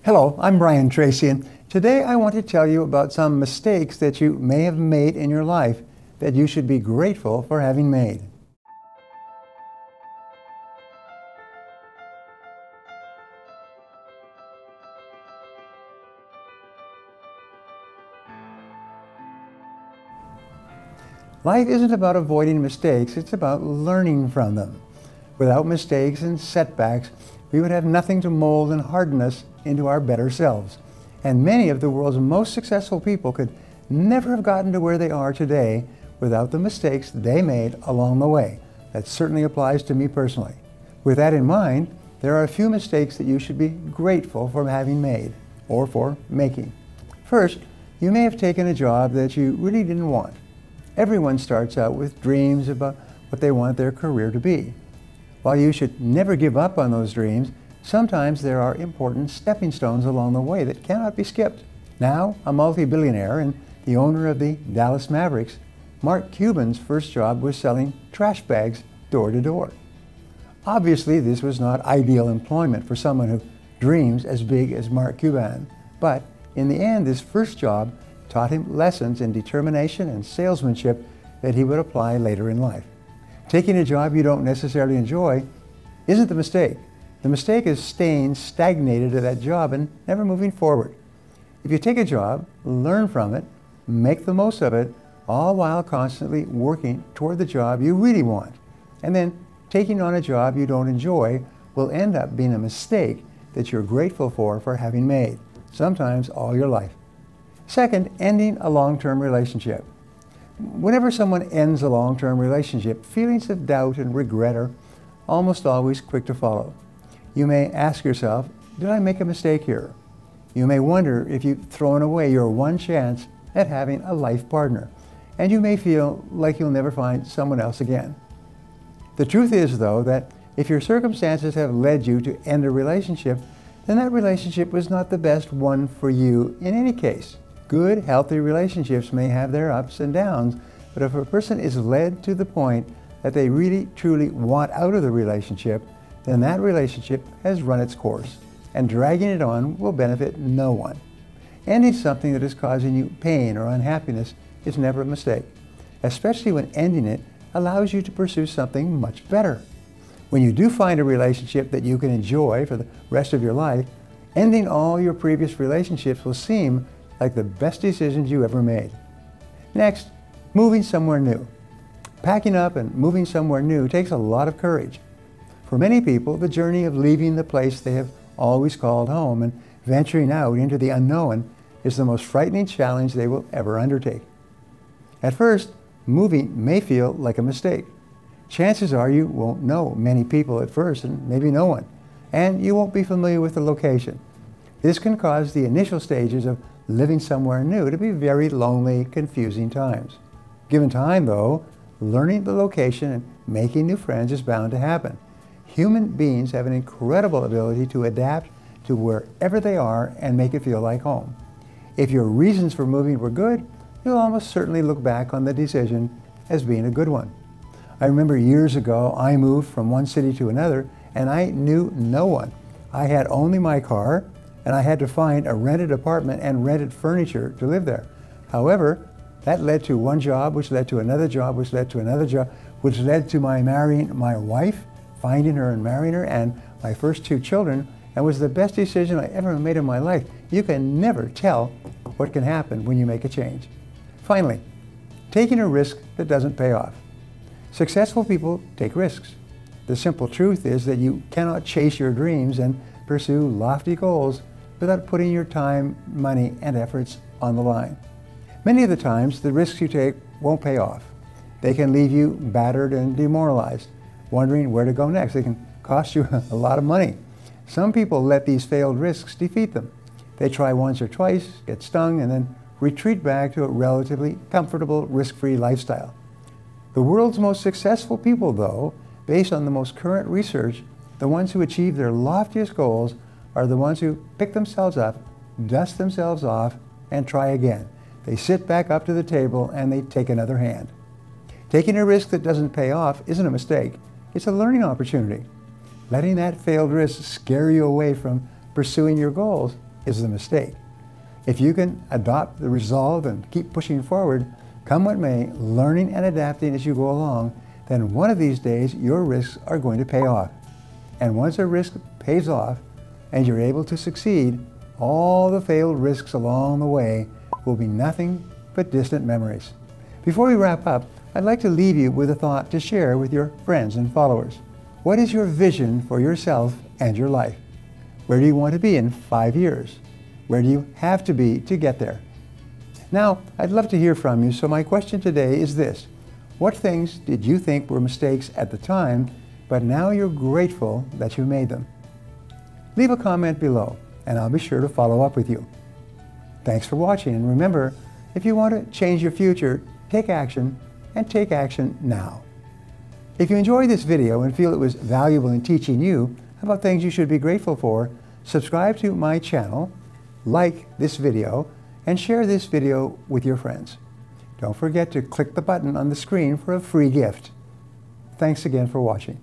Hello, I'm Brian Tracy, and today I want to tell you about some mistakes that you may have made in your life that you should be grateful for having made. Life isn't about avoiding mistakes, it's about learning from them. Without mistakes and setbacks, we would have nothing to mold and harden us into our better selves. And many of the world's most successful people could never have gotten to where they are today without the mistakes they made along the way. That certainly applies to me personally. With that in mind, there are a few mistakes that you should be grateful for having made or for making. First, you may have taken a job that you really didn't want. Everyone starts out with dreams about what they want their career to be. While you should never give up on those dreams, sometimes there are important stepping stones along the way that cannot be skipped. Now, a multi-billionaire and the owner of the Dallas Mavericks, Mark Cuban's first job was selling trash bags door to door. Obviously, this was not ideal employment for someone who dreams as big as Mark Cuban, but in the end, this first job taught him lessons in determination and salesmanship that he would apply later in life. Taking a job you don't necessarily enjoy isn't the mistake. The mistake is staying stagnated at that job and never moving forward. If you take a job, learn from it, make the most of it, all while constantly working toward the job you really want, and then taking on a job you don't enjoy will end up being a mistake that you're grateful for having made, sometimes all your life. Second, ending a long-term relationship. Whenever someone ends a long-term relationship, feelings of doubt and regret are almost always quick to follow. You may ask yourself, did I make a mistake here? You may wonder if you've thrown away your one chance at having a life partner, and you may feel like you'll never find someone else again. The truth is, though, that if your circumstances have led you to end a relationship, then that relationship was not the best one for you in any case. Good, healthy relationships may have their ups and downs, but if a person is led to the point that they really, truly want out of the relationship, then that relationship has run its course, and dragging it on will benefit no one. Ending something that is causing you pain or unhappiness is never a mistake, especially when ending it allows you to pursue something much better. When you do find a relationship that you can enjoy for the rest of your life, ending all your previous relationships will seem like the best decisions you ever made. Next, moving somewhere new. Packing up and moving somewhere new takes a lot of courage. For many people, the journey of leaving the place they have always called home and venturing out into the unknown is the most frightening challenge they will ever undertake. At first, moving may feel like a mistake. Chances are you won't know many people at first, and maybe no one, and you won't be familiar with the location. This can cause the initial stages of living somewhere new to be very lonely, confusing times. Given time, though, learning the location and making new friends is bound to happen. Human beings have an incredible ability to adapt to wherever they are and make it feel like home. If your reasons for moving were good, you'll almost certainly look back on the decision as being a good one. I remember years ago, I moved from one city to another and I knew no one. I had only my car, and I had to find a rented apartment and rented furniture to live there. However, that led to one job, which led to another job, which led to another job, which led to my marrying my wife, finding her and marrying her, and my first two children, and was the best decision I ever made in my life. You can never tell what can happen when you make a change. Finally, taking a risk that doesn't pay off. Successful people take risks. The simple truth is that you cannot chase your dreams and pursue lofty goals without putting your time, money, and efforts on the line. Many of the times, the risks you take won't pay off. They can leave you battered and demoralized, wondering where to go next. They can cost you a lot of money. Some people let these failed risks defeat them. They try once or twice, get stung, and then retreat back to a relatively comfortable, risk-free lifestyle. The world's most successful people, though, based on the most current research, the ones who achieve their loftiest goals are the ones who pick themselves up, dust themselves off, and try again. They sit back up to the table and they take another hand. Taking a risk that doesn't pay off isn't a mistake. It's a learning opportunity. Letting that failed risk scare you away from pursuing your goals is the mistake. If you can adopt the resolve and keep pushing forward, come what may, learning and adapting as you go along, then one of these days your risks are going to pay off. And once a risk pays off and you're able to succeed, all the failed risks along the way will be nothing but distant memories. Before we wrap up, I'd like to leave you with a thought to share with your friends and followers. What is your vision for yourself and your life? Where do you want to be in 5 years? Where do you have to be to get there? Now, I'd love to hear from you, so my question today is this. What things did you think were mistakes at the time, but now you're grateful that you made them? Leave a comment below, and I'll be sure to follow up with you. Thanks for watching, and remember, if you want to change your future, take action, and take action now. If you enjoyed this video and feel it was valuable in teaching you about things you should be grateful for, subscribe to my channel, like this video, and share this video with your friends. Don't forget to click the button on the screen for a free gift. Thanks again for watching.